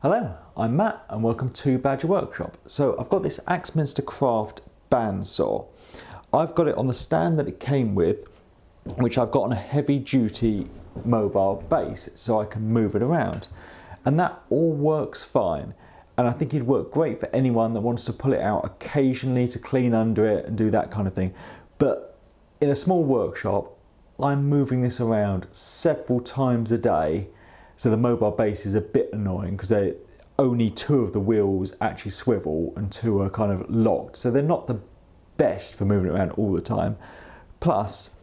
Hello, I'm Matt and welcome to Badger Workshop. So I've got this AXMINSTER CRAFT bandsaw. I've got it on the stand that it came with, which I've got on a heavy duty mobile base so I can move it around. And that all works fine. And I think it'd work great for anyone that wants to pull it out occasionally to clean under it and do that kind of thing. But in a small workshop, I'm moving this around several times a day. So the mobile base is a bit annoying because only two of the wheels actually swivel and two are kind of locked. So they're not the best for moving around all the time. Plus,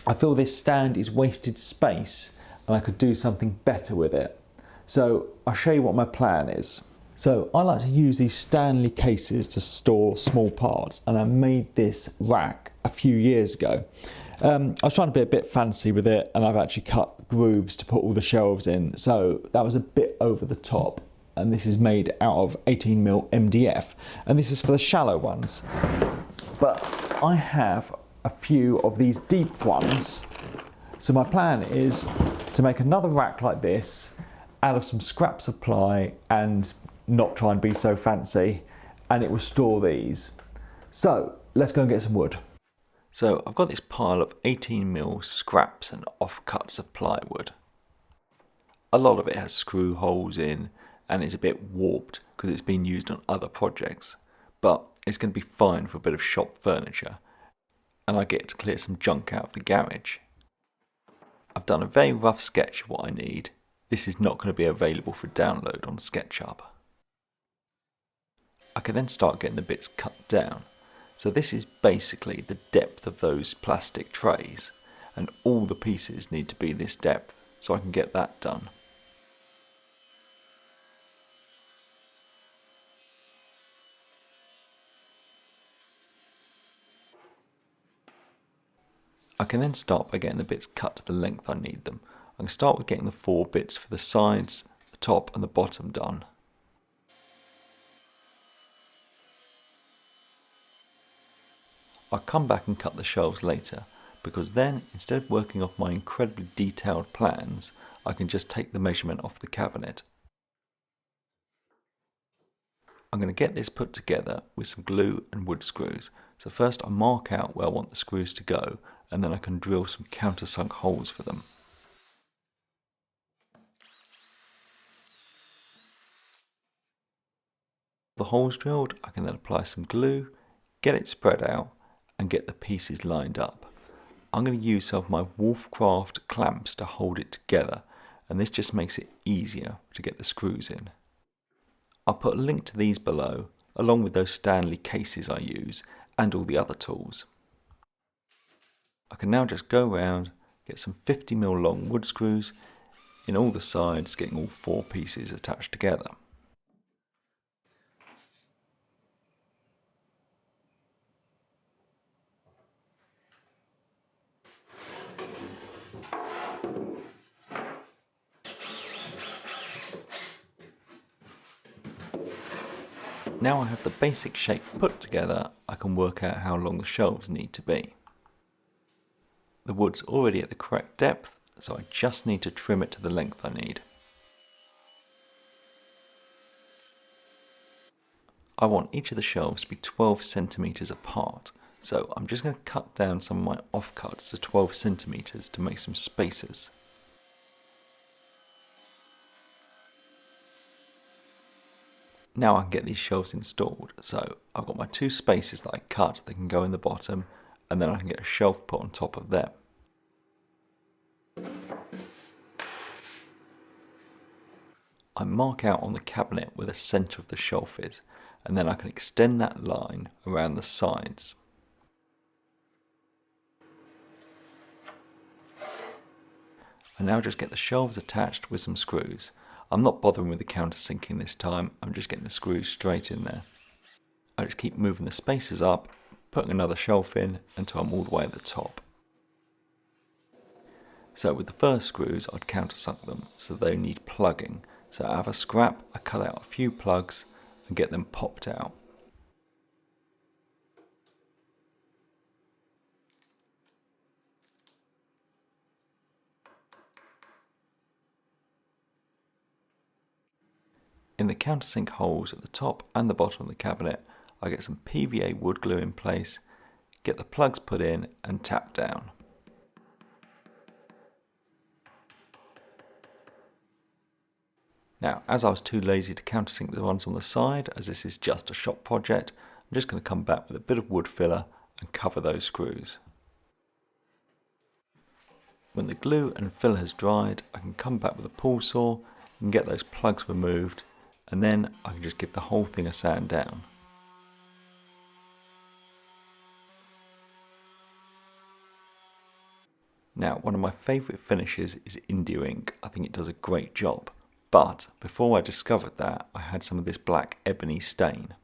I feel this stand is wasted space and I could do something better with it. So I'll show you what my plan is. So I like to use these Stanley cases to store small parts, and I made this rack a few years ago. I was trying to be a bit fancy with it, and I've actually cut grooves to put all the shelves in, so that was a bit over the top. And this is made out of 18mm MDF, and this is for the shallow ones. But I have a few of these deep ones, so my plan is to make another rack like this out of some scrap supply and not try and be so fancy, and it will store these. So let's go and get some wood. So I've got this pile of 18mm scraps and offcuts of plywood. A lot of it has screw holes in and it's a bit warped because it's been used on other projects, but it's going to be fine for a bit of shop furniture, and I get to clear some junk out of the garage. I've done a very rough sketch of what I need. This is not going to be available for download on SketchUp. I can then start getting the bits cut down. So this is basically the depth of those plastic trays, and all the pieces need to be this depth so I can get that done. I can then start by getting the bits cut to the length I need them. I can start with getting the 4 bits for the sides, the top and the bottom done. I'll come back and cut the shelves later, because then instead of working off my incredibly detailed plans, I can just take the measurement off the cabinet. I'm going to get this put together with some glue and wood screws. So first I mark out where I want the screws to go, and then I can drill some countersunk holes for them. The holes drilled, I can then apply some glue, get it spread out, and get the pieces lined up. I'm going to use some of my Wolfcraft clamps to hold it together, and this just makes it easier to get the screws in. I'll put a link to these below, along with those Stanley cases I use, and all the other tools. I can now just go around, get some 50mm long wood screws in all the sides, getting all 4 pieces attached together. Now I have the basic shape put together, I can work out how long the shelves need to be. The wood's already at the correct depth, so I just need to trim it to the length I need. I want each of the shelves to be 12cm apart, so I'm just going to cut down some of my offcuts to 12cm to make some spaces. Now I can get these shelves installed, so I've got my 2 spaces that I cut that can go in the bottom, and then I can get a shelf put on top of them. I mark out on the cabinet where the centre of the shelf is, and then I can extend that line around the sides. I now just get the shelves attached with some screws. I'm not bothering with the countersinking this time, I'm just getting the screws straight in there. I just keep moving the spaces up, putting another shelf in until I'm all the way at the top. So with the first screws I'd countersunk them, so they need plugging. So out of a scrap I cut out a few plugs and get them popped out. In the countersink holes at the top and the bottom of the cabinet, I get some PVA wood glue in place, get the plugs put in and tap down. Now, as I was too lazy to countersink the ones on the side, as this is just a shop project, I'm just going to come back with a bit of wood filler and cover those screws. When the glue and filler has dried, I can come back with a pull saw and get those plugs removed, and then I can just give the whole thing a sand down. Now, one of my favourite finishes is India ink. I think it does a great job. But before I discovered that, I had some of this black ebony stain,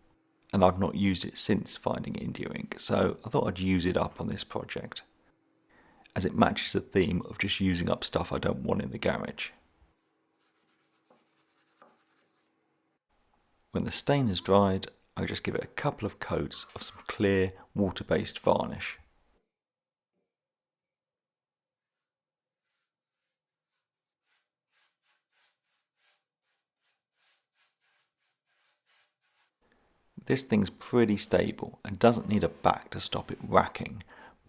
and I've not used it since finding India ink, so I thought I'd use it up on this project, as it matches the theme of just using up stuff I don't want in the garage. When the stain has dried, I just give it a couple of coats of some clear water-based varnish. This thing's pretty stable and doesn't need a back to stop it racking,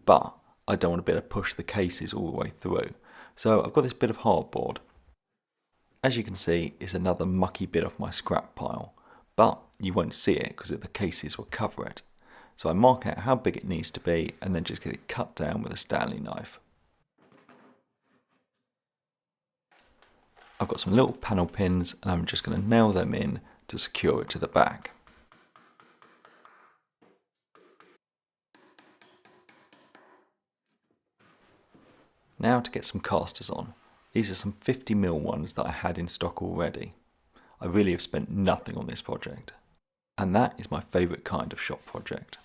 but I don't want to be able to push the cases all the way through. So I've got this bit of hardboard. As you can see, it's another mucky bit off my scrap pile, but you won't see it because the cases will cover it. So I mark out how big it needs to be and then just get it cut down with a Stanley knife. I've got some little panel pins and I'm just going to nail them in to secure it to the back. Now to get some casters on. These are some 50mm ones that I had in stock already. I really have spent nothing on this project. And that is my favourite kind of shop project.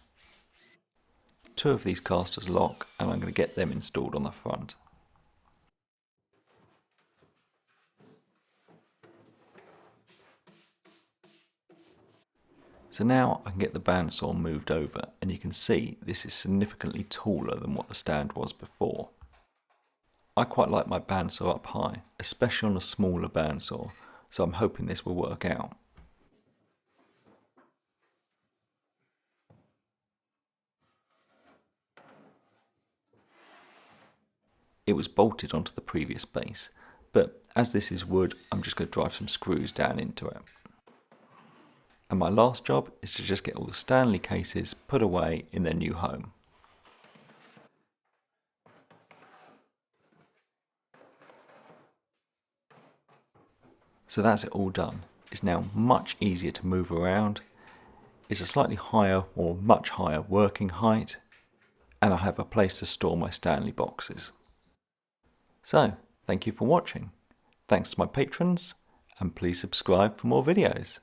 2 of these casters lock and I'm going to get them installed on the front. So now I can get the bandsaw moved over, and you can see this is significantly taller than what the stand was before. I quite like my bandsaw up high, especially on a smaller bandsaw, so I'm hoping this will work out. It was bolted onto the previous base, but as this is wood, I'm just going to drive some screws down into it. And my last job is to just get all the Stanley cases put away in their new home. So that's it all done. It's now much easier to move around. It's a slightly higher or much higher working height, and I have a place to store my Stanley boxes. So, thank you for watching. Thanks to my patrons, and please subscribe for more videos.